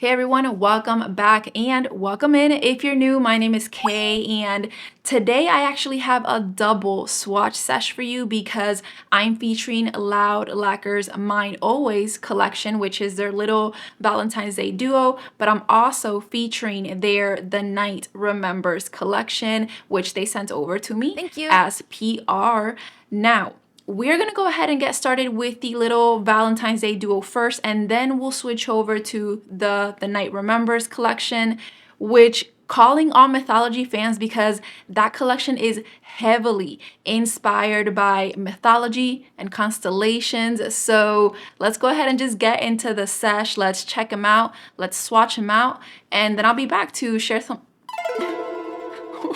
Hey everyone, welcome back and welcome in. If you're new, my name is Kay and today I actually have a double swatch sesh for you because I'm featuring LOUD Lacquer's Mine Always collection, which is their little Valentine's Day duo, but I'm also featuring their The Night Remembers collection, which they sent over to me as PR. Now, we're gonna go ahead and get started with the little Valentine's Day duo first, and then we'll switch over to the Night Remembers collection, which calling all mythology fans because that collection is heavily inspired by mythology and constellations. So let's go ahead and just get into the sesh. Let's check them out. Let's swatch them out, and then I'll be back to share some.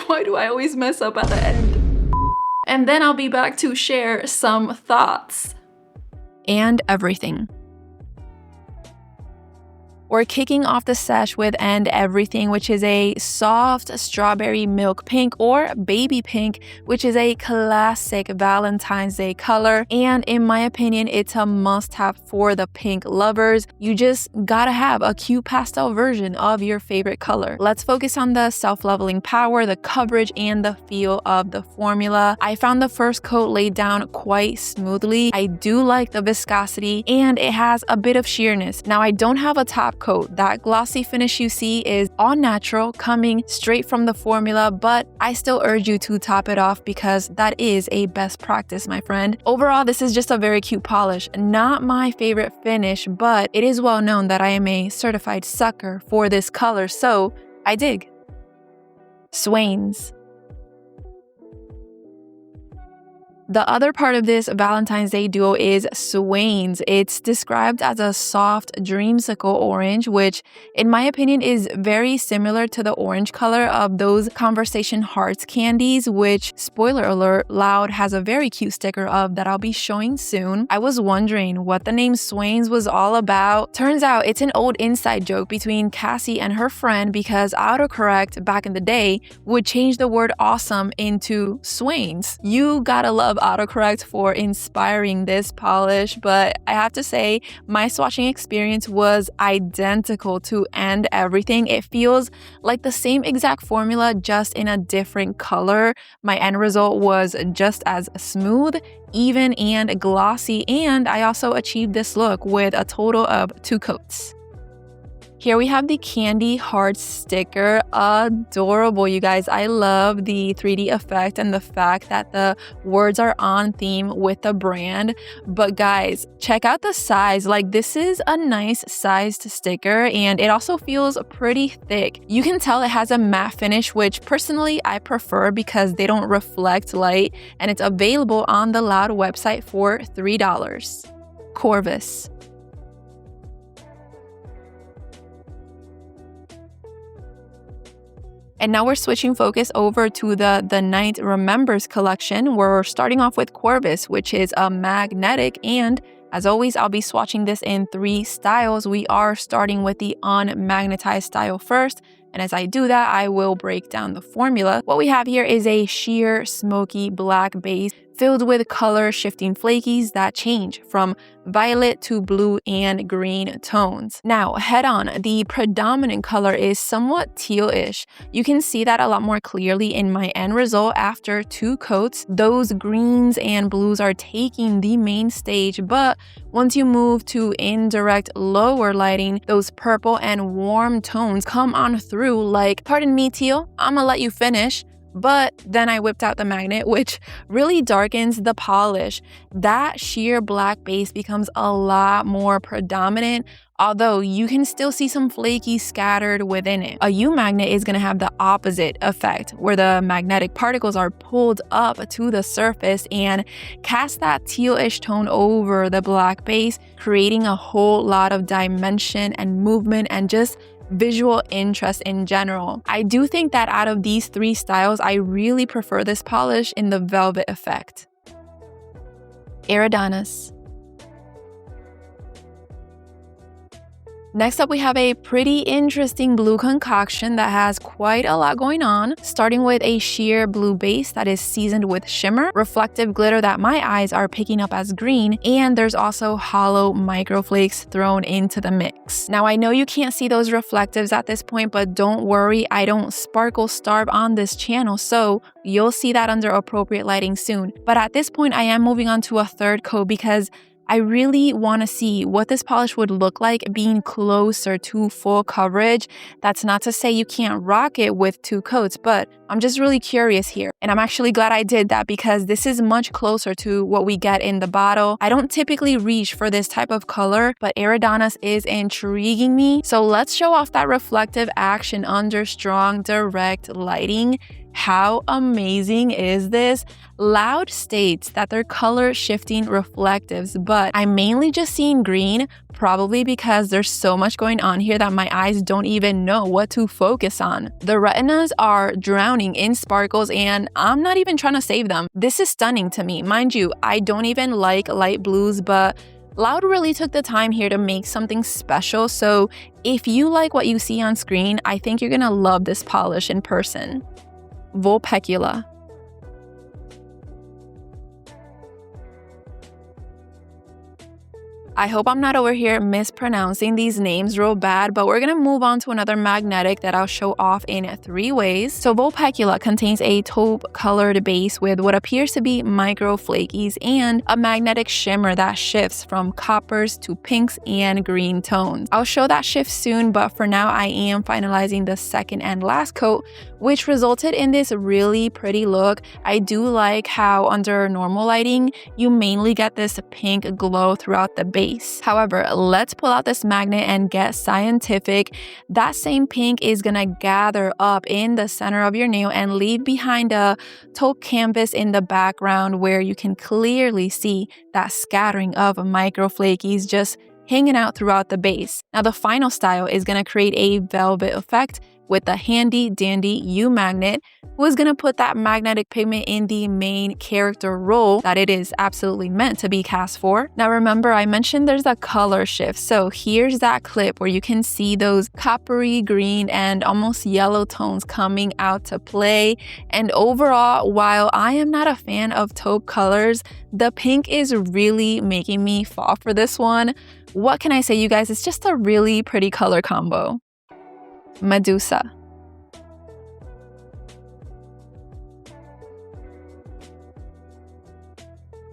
Why do I always mess up at the end? And then I'll be back to share some thoughts and everything. We're kicking off the sesh with And Everything, which is a soft strawberry milk pink, or baby pink, which is a classic Valentine's Day color. And in my opinion, it's a must-have for the pink lovers. You just gotta have a cute pastel version of your favorite color. Let's focus on the self-leveling power, the coverage, and the feel of the formula. I found the first coat laid down quite smoothly. I do like the viscosity, and it has a bit of sheerness. Now, I don't have a top coat. That glossy finish you see is all natural, coming straight from the formula, but I still urge you to top it off because that is a best practice, my friend. Overall, this is just a very cute polish. Not my favorite finish, but it is well known that I am a certified sucker for this color, so I dig. Swains. The other part of this Valentine's Day duo is Swains. It's described as a soft dreamsicle orange, which in my opinion is very similar to the orange color of those Conversation Hearts candies, which, spoiler alert, LOUD has a very cute sticker of that I'll be showing soon. I was wondering what the name Swains was all about. Turns out it's an old inside joke between Cassie and her friend because autocorrect back in the day would change the word awesome into Swains. You gotta love autocorrect for inspiring this polish, but I have to say my swatching experience was identical to And Everything. It feels like the same exact formula, just in a different color. My end result was just as smooth, even, and glossy, and I also achieved this look with a total of 2 coats. Here we have the Candy Heart sticker. Adorable, you guys. I love the 3D effect and the fact that the words are on theme with the brand. But guys, check out the size. Like, this is a nice sized sticker, and it also feels pretty thick. You can tell it has a matte finish, which personally I prefer because they don't reflect light, and it's available on the LOUD website for $3. Corvus. And now we're switching focus over to the Night Remembers collection. We're starting off with Corvus, which is a magnetic, and as always, I'll be swatching this in 3 styles. We are starting with the unmagnetized style first, and as I do that, I will break down the formula. What we have here is a sheer smoky black base filled with color shifting flakies that change from violet to blue and green tones. Now, head on, the predominant color is somewhat teal-ish. You can see that a lot more clearly in my end result after 2 coats. Those greens and blues are taking the main stage, but once you move to indirect lower lighting, those purple and warm tones come on through like, pardon me, teal, I'ma let you finish. But then I whipped out the magnet, which really darkens the polish. That sheer black base becomes a lot more predominant, although you can still see some flaky scattered within it. A U magnet is going to have the opposite effect, where the magnetic particles are pulled up to the surface and cast that tealish tone over the black base, creating a whole lot of dimension and movement and just visual interest in general. I do think that out of these 3 styles, I really prefer this polish in the velvet effect. Eridanus. Next up, we have a pretty interesting blue concoction that has quite a lot going on, starting with a sheer blue base that is seasoned with shimmer, reflective glitter that my eyes are picking up as green, and there's also hollow microflakes thrown into the mix. Now, I know you can't see those reflectives at this point, but don't worry, I don't sparkle starve on this channel, so you'll see that under appropriate lighting soon. But at this point, I am moving on to a third coat because I really want to see what this polish would look like being closer to full coverage. That's not to say you can't rock it with 2 coats, but I'm just really curious here. And I'm actually glad I did that because this is much closer to what we get in the bottle. I don't typically reach for this type of color, but Eridanus is intriguing me. So let's show off that reflective action under strong, direct lighting. How amazing is this? LOUD states that they're color shifting reflectives, but I'm mainly just seeing green, probably because there's so much going on here that my eyes don't even know what to focus on. The retinas are drowning in sparkles and I'm not even trying to save them. This is stunning to me. Mind you, I don't even like light blues, but LOUD really took the time here to make something special, so if you like what you see on screen, I think you're gonna love this polish in person. Vulpecula. I hope I'm not over here mispronouncing these names real bad, but we're gonna move on to another magnetic that I'll show off in 3 ways. So Vulpecula contains a taupe colored base with what appears to be micro flakies and a magnetic shimmer that shifts from coppers to pinks and green tones. I'll show that shift soon, but for now I am finalizing the second and last coat, which resulted in this really pretty look. I do like how under normal lighting, you mainly get this pink glow throughout the base. However, let's pull out this magnet and get scientific. That same pink is gonna gather up in the center of your nail and leave behind a taupe canvas in the background where you can clearly see that scattering of microflakies just hanging out throughout the base. Now the final style is gonna create a velvet effect with the handy dandy U magnet, who is going to put that magnetic pigment in the main character role that it is absolutely meant to be cast for. Now remember, I mentioned there's a color shift, so here's that clip where you can see those coppery green and almost yellow tones coming out to play. And overall, while I am not a fan of taupe colors, the pink is really making me fall for this one. What can I say, you guys? It's just a really pretty color combo. Medusa.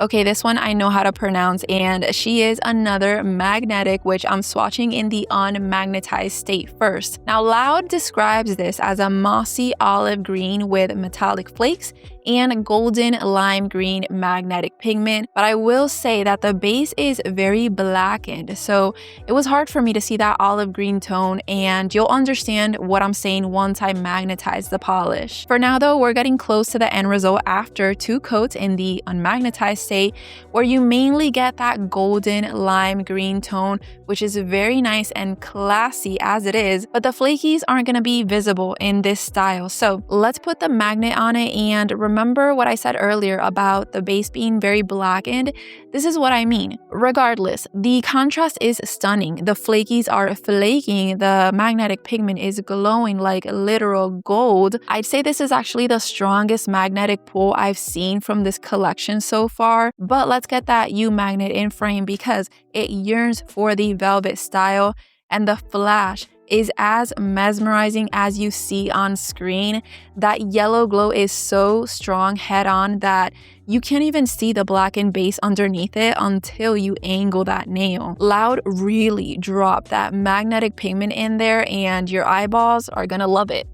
Okay, this one I know how to pronounce, and she is another magnetic, which I'm swatching in the unmagnetized state first. Now, LOUD describes this as a mossy olive green with metallic flakes and golden lime green magnetic pigment, but I will say that the base is very blackened, so it was hard for me to see that olive green tone, and you'll understand what I'm saying once I magnetize the polish. For now though, we're getting close to the end result after 2 coats in the unmagnetized state, where you mainly get that golden lime green tone, which is very nice and classy as it is, but the flakies aren't going to be visible in this style. So let's put the magnet on it, and remember what I said earlier about the base being very blackened? This is what I mean. Regardless, the contrast is stunning. The flakies are flaking, the magnetic pigment is glowing like literal gold. I'd say this is actually the strongest magnetic pull I've seen from this collection so far, but let's get that U magnet in frame because it yearns for the velvet style, and the flash is as mesmerizing as you see on screen. That yellow glow is so strong head on that you can't even see the blackened base underneath it until you angle that nail. LOUD really dropped that magnetic pigment in there, and your eyeballs are gonna love it.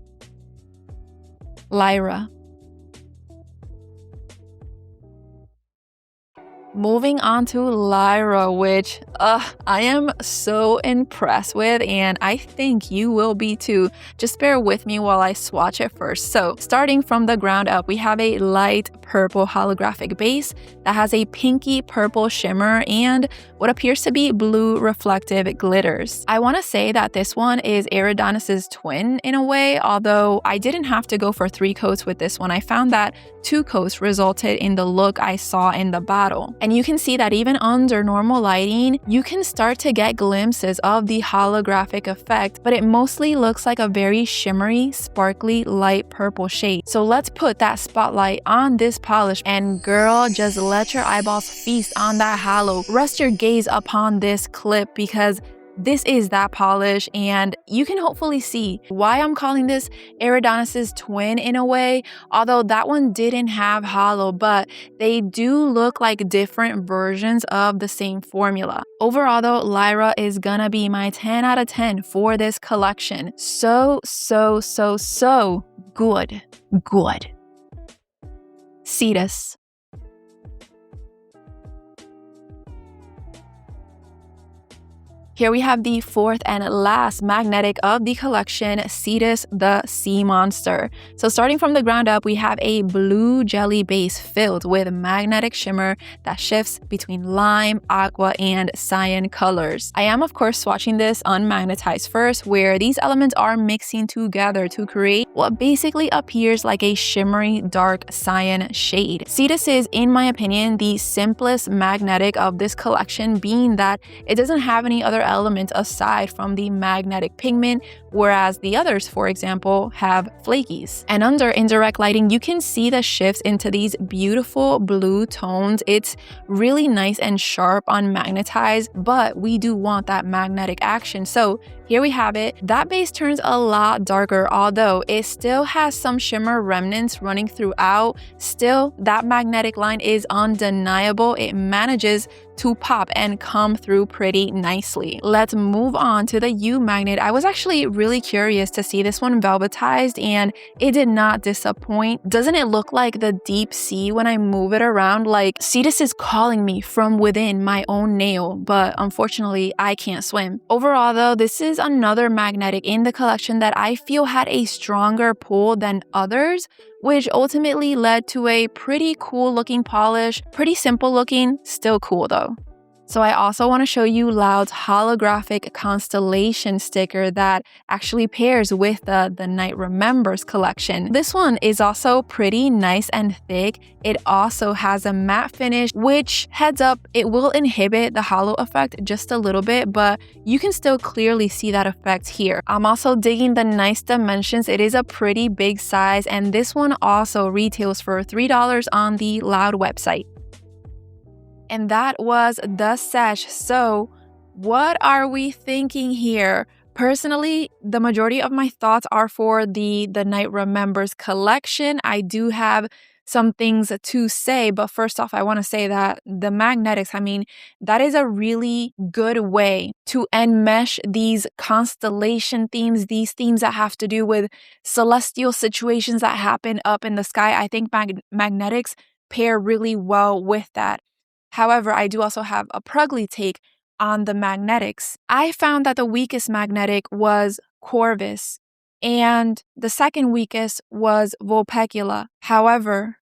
Lyra. Moving on to Lyra, which I am so impressed with, and I think you will be too. Just bear with me while I swatch it first. So starting from the ground up, we have a light purple holographic base that has a pinky purple shimmer and what appears to be blue reflective glitters. I want to say that this one is Eridanus' twin in a way, although I didn't have to go for 3 coats with this one. I found that 2 coats resulted in the look I saw in the bottle. And you can see that even under normal lighting, you can start to get glimpses of the holographic effect, but it mostly looks like a very shimmery, sparkly, light purple shade. So let's put that spotlight on this polish, and girl, just let your eyeballs feast on that halo. Rest your gaze upon this clip because this is that polish, and you can hopefully see why I'm calling this Eridanus' twin in a way, although that one didn't have halo, but they do look like different versions of the same formula. Overall though, Lyra is gonna be my 10 out of 10 for this collection. So good. Cetus. Here we have the fourth and last magnetic of the collection, Cetus the Sea Monster. So starting from the ground up, we have a blue jelly base filled with magnetic shimmer that shifts between lime, aqua, and cyan colors. I am of course swatching this unmagnetized first, where these elements are mixing together to create what basically appears like a shimmery dark cyan shade. Cetus is, in my opinion, the simplest magnetic of this collection, being that it doesn't have any other element aside from the magnetic pigment, whereas the others, for example, have flakies. And under indirect lighting, you can see the shifts into these beautiful blue tones. It's really nice and sharp on magnetized, but we do want that magnetic action. So here we have it. That base turns a lot darker, although it still has some shimmer remnants running throughout. Still, that magnetic line is undeniable. It manages to pop and come through pretty nicely. Let's move on to the U magnet. I was actually really curious to see this one velvetized, and it did not disappoint. Doesn't it look like the deep sea when I move it around? Like Cetus is calling me from within my own nail, but unfortunately I can't swim. Overall though, this is another magnetic in the collection that I feel had a stronger pull than others, which ultimately led to a pretty cool looking polish. Pretty simple looking, still cool though. So I also want to show you LOUD's holographic constellation sticker that actually pairs with the Night Remembers collection. This one is also pretty nice and thick. It also has a matte finish, which, heads up, it will inhibit the halo effect just a little bit, but you can still clearly see that effect here. I'm also digging the nice dimensions. It is a pretty big size, and this one also retails for $3 on the LOUD website. And that was the Sesh. So what are we thinking here? Personally, the majority of my thoughts are for the Night Remembers collection. I do have some things to say, but first off, I want to say that the magnetics, I mean, that is a really good way to enmesh these constellation themes, these themes that have to do with celestial situations that happen up in the sky. I think magnetics pair really well with that. However, I do also have a Prugly take on the magnetics. I found that the weakest magnetic was Corvus, and the second weakest was Vulpecula. However,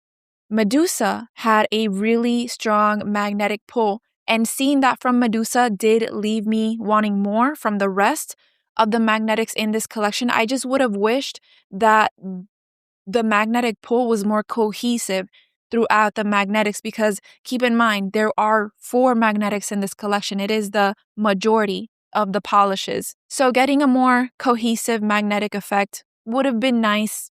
Medusa had a really strong magnetic pull, and seeing that from Medusa did leave me wanting more from the rest of the magnetics in this collection. I just would have wished that the magnetic pull was more cohesive throughout the magnetics, because keep in mind, there are 4 magnetics in this collection. It is the majority of the polishes. So getting a more cohesive magnetic effect would have been nice,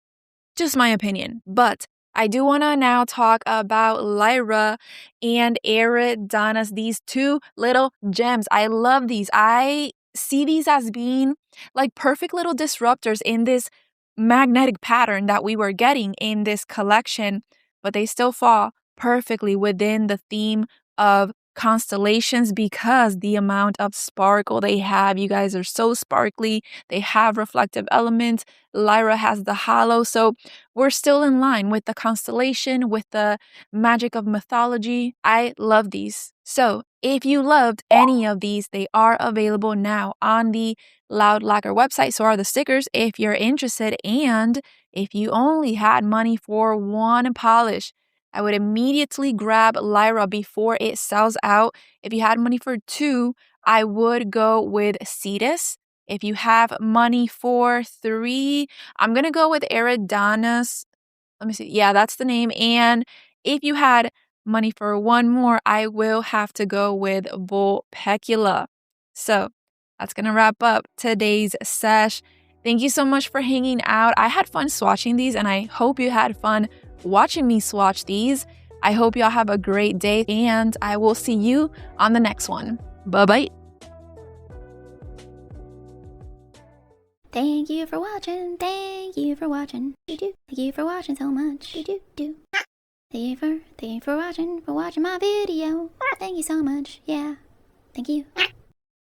just my opinion. But I do want to now talk about Lyra and Eridanus, these 2 little gems. I love these. I see these as being like perfect little disruptors in this magnetic pattern that we were getting in this collection, but they still fall perfectly within the theme of constellations because the amount of sparkle they have. You guys are so sparkly. They have reflective elements. Lyra has the halo. So we're still in line with the constellation, with the magic of mythology. I love these. So if you loved any of these, they are available now on the LOUD Lacquer website. So are the stickers if you're interested. And if you only had money for one polish, I would immediately grab Lyra before it sells out. If you had money for 2, I would go with Cetus. If you have money for 3, I'm going to go with Eridanus. Let me see. Yeah, that's the name. And if you had money for one more, I will have to go with Vulpecula. So that's going to wrap up today's sesh. Thank you so much for hanging out. I had fun swatching these, and I hope you had fun watching me swatch these. I hope y'all have a great day, and I will see you on the next one. Bye-bye. Thank you for watching. Thank you for watching. Thank you for watching so much. Thank you for watching my video. Thank you so much. Yeah. Thank you.